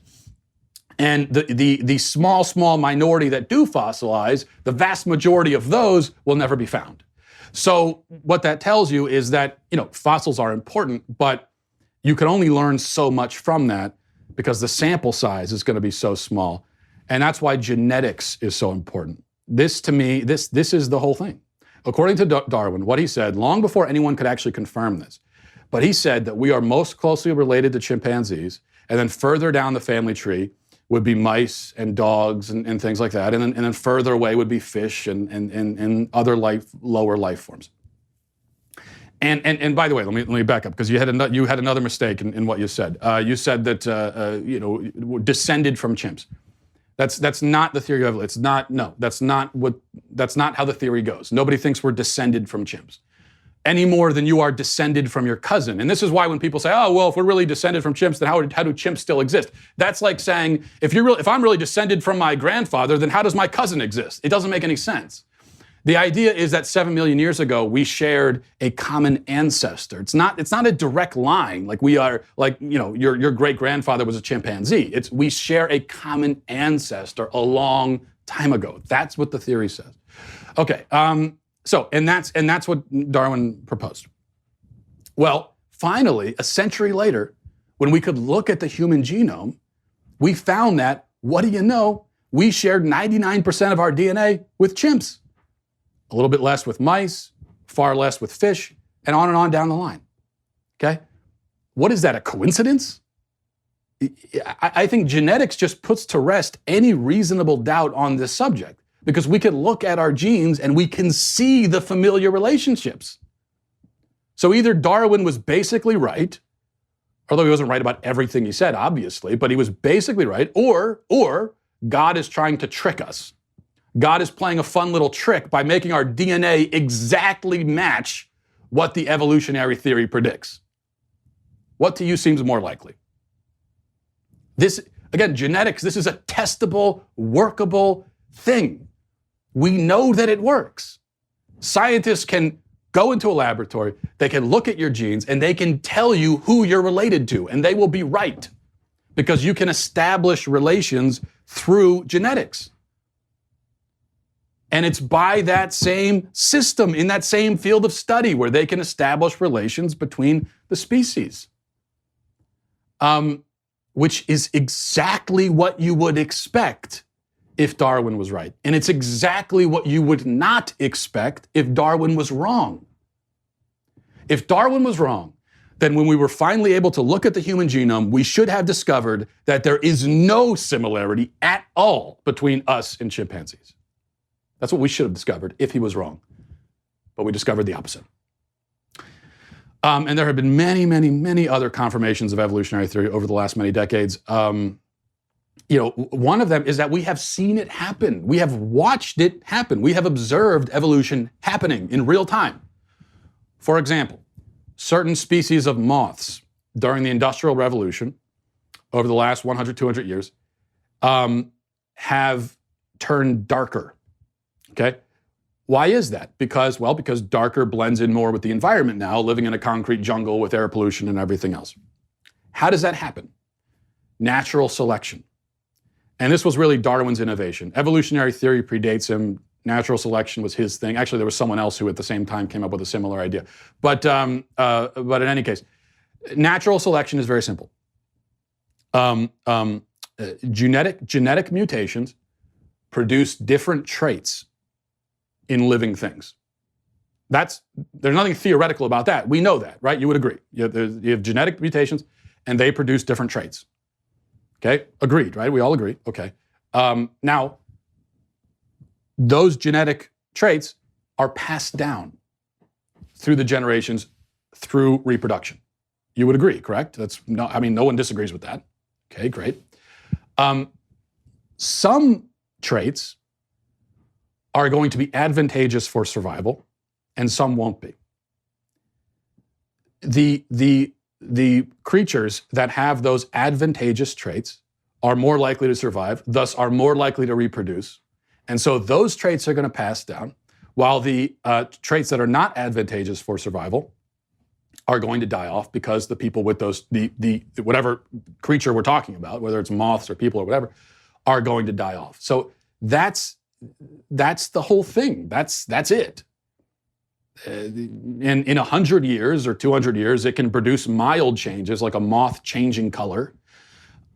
And the small minority that do fossilize, the vast majority of those will never be found. So what that tells you is that, fossils are important, but you can only learn so much from that because the sample size is going to be so small. And that's why genetics is so important. This, to me, this is the whole thing. According to Darwin, what he said, long before anyone could actually confirm this, but he said that we are most closely related to chimpanzees, and then further down the family tree, would be mice and dogs and things like that. And then further away would be fish and other lower life forms. And by the way, let me back up, because you had another mistake in what you said. You said that descended from chimps. That's not the theory of it. That's not how the theory goes. Nobody thinks we're descended from chimps any more than you are descended from your cousin. And this is why when people say, oh, well, if we're really descended from chimps, then how do chimps still exist? That's like saying, if I'm really descended from my grandfather, then how does my cousin exist? It doesn't make any sense. The idea is that 7 million years ago, we shared a common ancestor. It's not a direct line, like we are, like, your great-grandfather was a chimpanzee. We share a common ancestor a long time ago. That's what the theory says. Okay, and that's what Darwin proposed. Well, finally, a century later, when we could look at the human genome, we found that, what do you know, we shared 99% of our DNA with chimps. A little bit less with mice, far less with fish, and on down the line. Okay? What is that, a coincidence? I think genetics just puts to rest any reasonable doubt on this subject, because we can look at our genes and we can see the familiar relationships. So either Darwin was basically right, although he wasn't right about everything he said, obviously, but he was basically right, or God is trying to trick us. God is playing a fun little trick by making our DNA exactly match what the evolutionary theory predicts. What to you seems more likely? This, again, genetics, this is a testable, workable thing. We know that it works. Scientists can go into a laboratory, they can look at your genes, and they can tell you who you're related to, and they will be right, because you can establish relations through genetics. And it's by that same system, in that same field of study, where they can establish relations between the species. Which is exactly what you would expect if Darwin was right. And it's exactly what you would not expect if Darwin was wrong. If Darwin was wrong, then when we were finally able to look at the human genome, we should have discovered that there is no similarity at all between us and chimpanzees. That's what we should have discovered if he was wrong. But we discovered the opposite. And there have been many, many, many other confirmations of evolutionary theory over the last many decades. One of them is that we have seen it happen. We have watched it happen. We have observed evolution happening in real time. For example, certain species of moths during the Industrial Revolution, over the last 100, 200 years, have turned darker. Okay? Why is that? Because darker blends in more with the environment now, living in a concrete jungle with air pollution and everything else. How does that happen? Natural selection. And this was really Darwin's innovation. Evolutionary theory predates him. Natural selection was his thing. Actually, there was someone else who at the same time came up with a similar idea. But in any case, natural selection is very simple. Genetic mutations produce different traits in living things. There's nothing theoretical about that. We know that, right? You would agree. You have genetic mutations, and they produce different traits. Okay, agreed, right? We all agree. Okay. Now, those genetic traits are passed down through the generations through reproduction. You would agree, correct? No one disagrees with that. Okay, great. Some traits are going to be advantageous for survival, and some won't be. The creatures that have those advantageous traits are more likely to survive, thus are more likely to reproduce. And so those traits are going to pass down, while the traits that are not advantageous for survival are going to die off, because the people with those, the whatever creature we're talking about, whether it's moths or people or whatever, are going to die off. So that's the whole thing. That's it. In 100 years or 200 years, it can produce mild changes, like a moth changing color.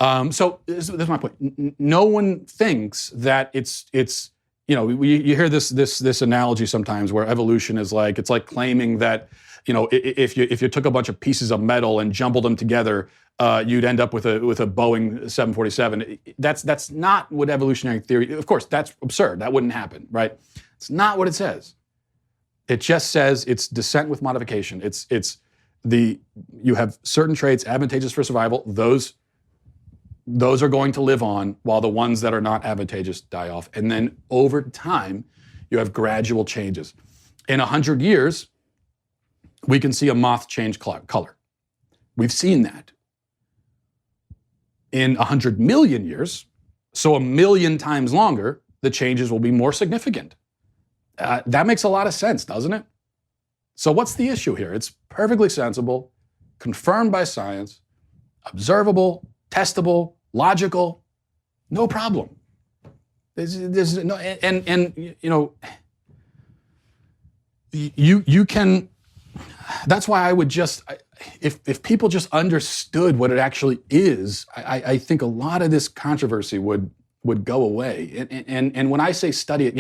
So this is my point. No one thinks that it's you hear this analogy sometimes where evolution is like, it's like claiming that if you took a bunch of pieces of metal and jumbled them together, you'd end up with a Boeing 747. That's not what evolutionary theory. Of course, that's absurd. That wouldn't happen, right? It's not what it says. It just says it's descent with modification. You have certain traits advantageous for survival. Those are going to live on, while the ones that are not advantageous die off. And then over time, you have gradual changes. In 100 years, we can see a moth change color. We've seen that. In 100 million years, so 1 million times longer, the changes will be more significant. That makes a lot of sense, doesn't it? So what's the issue here? It's perfectly sensible, confirmed by science, observable, testable, logical, no problem. There's no, you can. That's why I would just, if people just understood what it actually is, I think a lot of this controversy would go away. And when I say study it,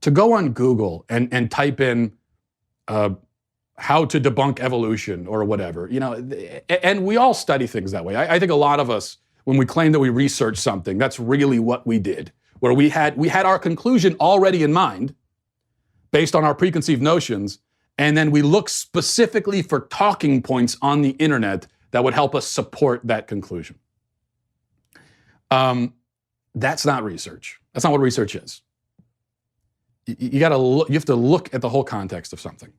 to go on Google and type in how to debunk evolution or whatever, and we all study things that way. I think a lot of us, when we claim that we researched something, that's really what we did, where we had our conclusion already in mind based on our preconceived notions, and then we look specifically for talking points on the internet that would help us support that conclusion. That's not research. That's not what research is. You have to look at the whole context of something.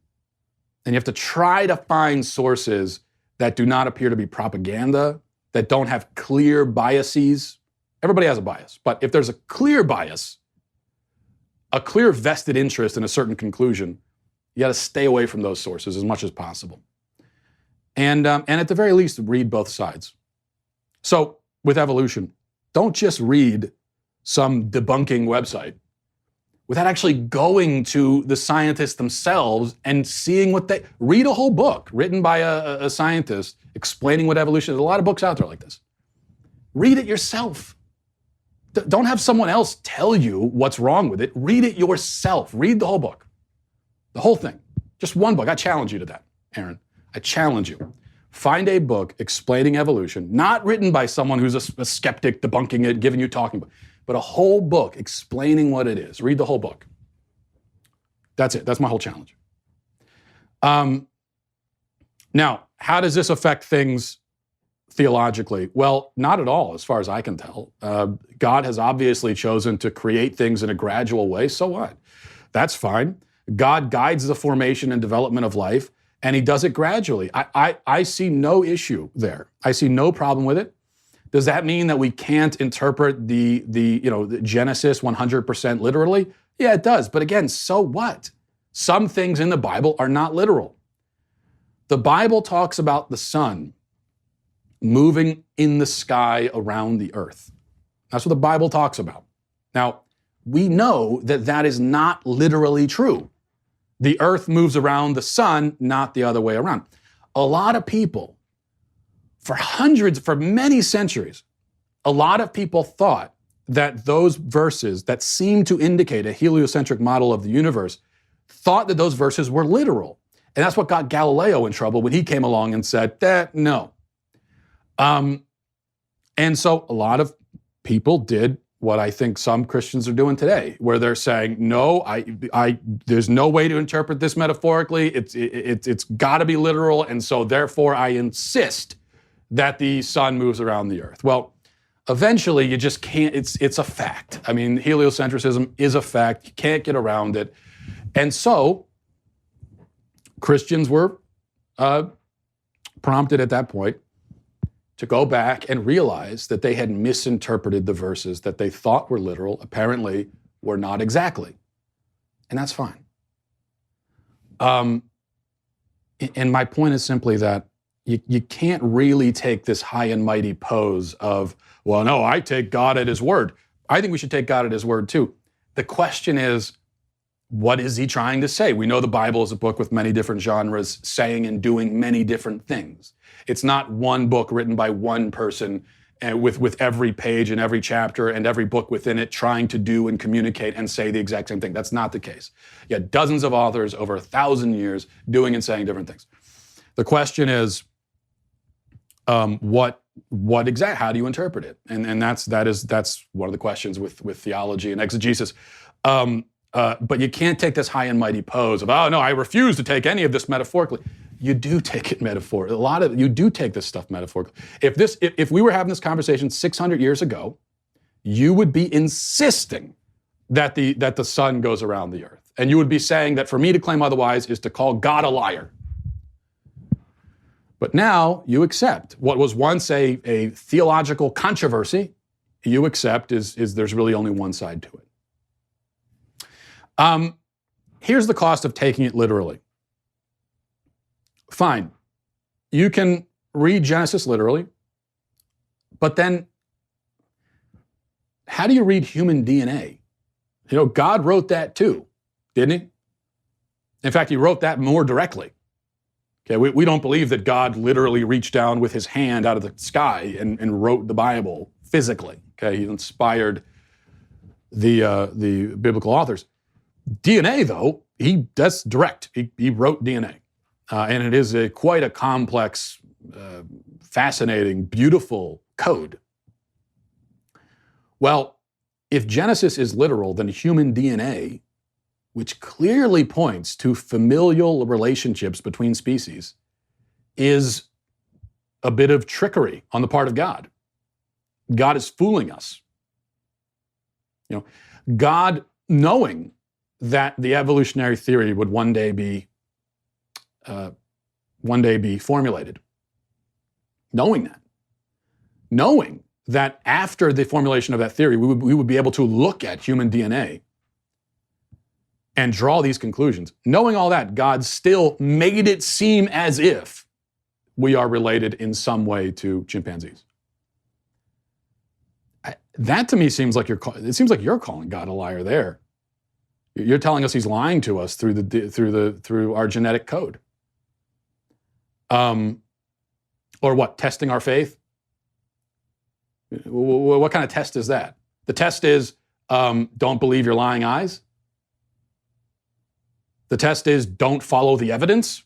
And you have to try to find sources that do not appear to be propaganda, that don't have clear biases. Everybody has a bias, but if there's a clear bias, a clear vested interest in a certain conclusion, you got to stay away from those sources as much as possible. And at the very least, read both sides. So with evolution, don't just read some debunking website without actually going to the scientists themselves and seeing read a whole book written by a scientist explaining what evolution is. There's a lot of books out there like this. Read it yourself. Don't have someone else tell you what's wrong with it. Read it yourself. Read the whole book. The whole thing. Just one book. I challenge you to that, Aaron. I challenge you. Find a book explaining evolution, not written by someone who's a skeptic, debunking it, giving you talking about, but a whole book explaining what it is. Read the whole book. That's it. That's my whole challenge. Now, how does this affect things theologically? Well, not at all, as far as I can tell. God has obviously chosen to create things in a gradual way. So what? That's fine. God guides the formation and development of life, and he does it gradually. I see no issue there. I see no problem with it. Does that mean that we can't interpret the Genesis 100% literally? Yeah, it does. But again, so what? Some things in the Bible are not literal. The Bible talks about the sun moving in the sky around the earth. That's what the Bible talks about. Now, we know that that is not literally true. The earth moves around the sun, not the other way around. A lot of people, for many centuries, a lot of people thought that those verses that seem to indicate a heliocentric model of the universe, thought that those verses were literal. And that's what got Galileo in trouble when he came along and said, no. And so a lot of people did what I think some Christians are doing today, where they're saying, no, there's no way to interpret this metaphorically. It's got to be literal, and so therefore I insist that the sun moves around the earth. Well, eventually you just can't. It's a fact. I mean, heliocentrism is a fact. You can't get around it, and so Christians were prompted at that point to go back and realize that they had misinterpreted the verses that they thought were literal, apparently were not exactly. And that's fine. And my point is simply that you can't really take this high and mighty pose of, well, no, I take God at his word. I think we should take God at his word too. The question is, what is he trying to say? We know the Bible is a book with many different genres, saying and doing many different things. It's not one book written by one person and with every page and every chapter and every book within it trying to do and communicate and say the exact same thing. That's not the case. You had dozens of authors over 1,000 years doing and saying different things. The question is, what exactly? How do you interpret it? And that's one of the questions with theology and exegesis. But you can't take this high and mighty pose of, oh no, I refuse to take any of this metaphorically. You do take it metaphorically. You do take this stuff metaphorically. If we were having this conversation 600 years ago, you would be insisting that the sun goes around the earth. And you would be saying that for me to claim otherwise is to call God a liar. But now you accept what was once a theological controversy, you accept is there's really only one side to it. Here's the cost of taking it literally. Fine, you can read Genesis literally, but then how do you read human DNA? You know, God wrote that too, didn't he? In fact, he wrote that more directly. Okay, we don't believe that God literally reached down with his hand out of the sky and wrote the Bible physically. Okay, he inspired the biblical authors. DNA, though, that's direct. He wrote DNA. And it is quite a complex, fascinating, beautiful code. Well, if Genesis is literal, then human DNA, which clearly points to familial relationships between species, is a bit of trickery on the part of God. God is fooling us. You know, God, knowing that the evolutionary theory would one day be formulated, knowing that after the formulation of that theory, we would be able to look at human DNA and draw these conclusions. Knowing all that, God still made it seem as if we are related in some way to chimpanzees. That to me seems like you're calling God a liar there. You're telling us he's lying to us through our genetic code. Or what? Testing our faith? What kind of test is that? The test is don't believe your lying eyes. The test is don't follow the evidence.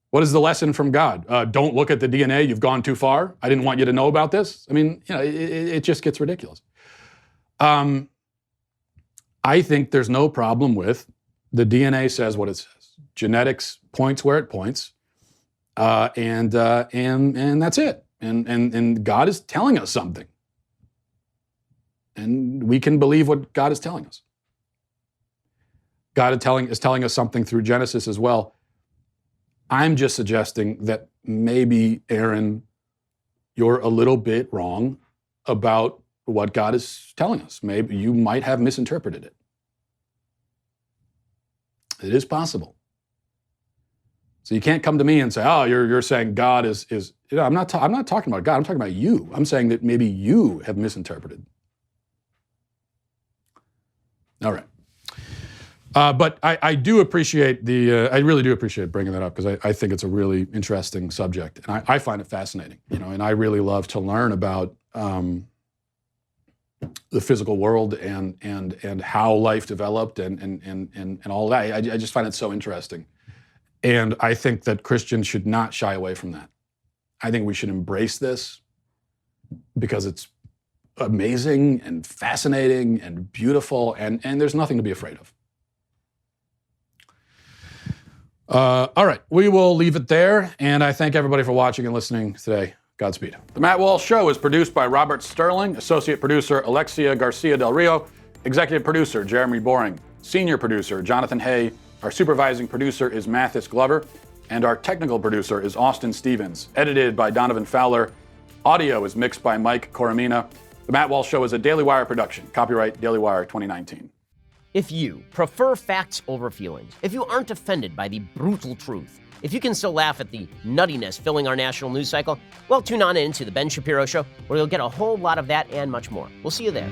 What is the lesson from God? Don't look at the DNA. You've gone too far. I didn't want you to know about this. I mean, you know, it just gets ridiculous. I think there's no problem with the DNA says what it says. Genetics points where it points, and that's it. And God is telling us something, and we can believe what God is telling us. God is telling us something through Genesis as well. I'm just suggesting that maybe, Aaron, you're a little bit wrong about what God is telling us. Maybe you might have misinterpreted it. It is possible. So you can't come to me and say, "Oh, you're saying God is." You know, I'm not talking about God. I'm talking about you. I'm saying that maybe you have misinterpreted. All right. But I do appreciate I really do appreciate bringing that up because I think it's a really interesting subject, and I find it fascinating. You know, and I really love to learn about the physical world and how life developed and all that. I just find it so interesting, and I think that Christians should not shy away from that. I think we should embrace this because it's amazing and fascinating and beautiful, and there's nothing to be afraid of. All right, we will leave it there, and I thank everybody for watching and listening today. Godspeed. The Matt Walsh Show is produced by Robert Sterling, associate producer Alexia Garcia Del Rio, executive producer Jeremy Boring, senior producer Jonathan Hay, our supervising producer is Mathis Glover, and our technical producer is Austin Stevens, edited by Donovan Fowler. Audio is mixed by Mike Coromina. The Matt Walsh Show is a Daily Wire production. Copyright Daily Wire 2019. If you prefer facts over feelings, if you aren't offended by the brutal truth, if you can still laugh at the nuttiness filling our national news cycle, well, tune on in to The Ben Shapiro Show, where you'll get a whole lot of that and much more. We'll see you there.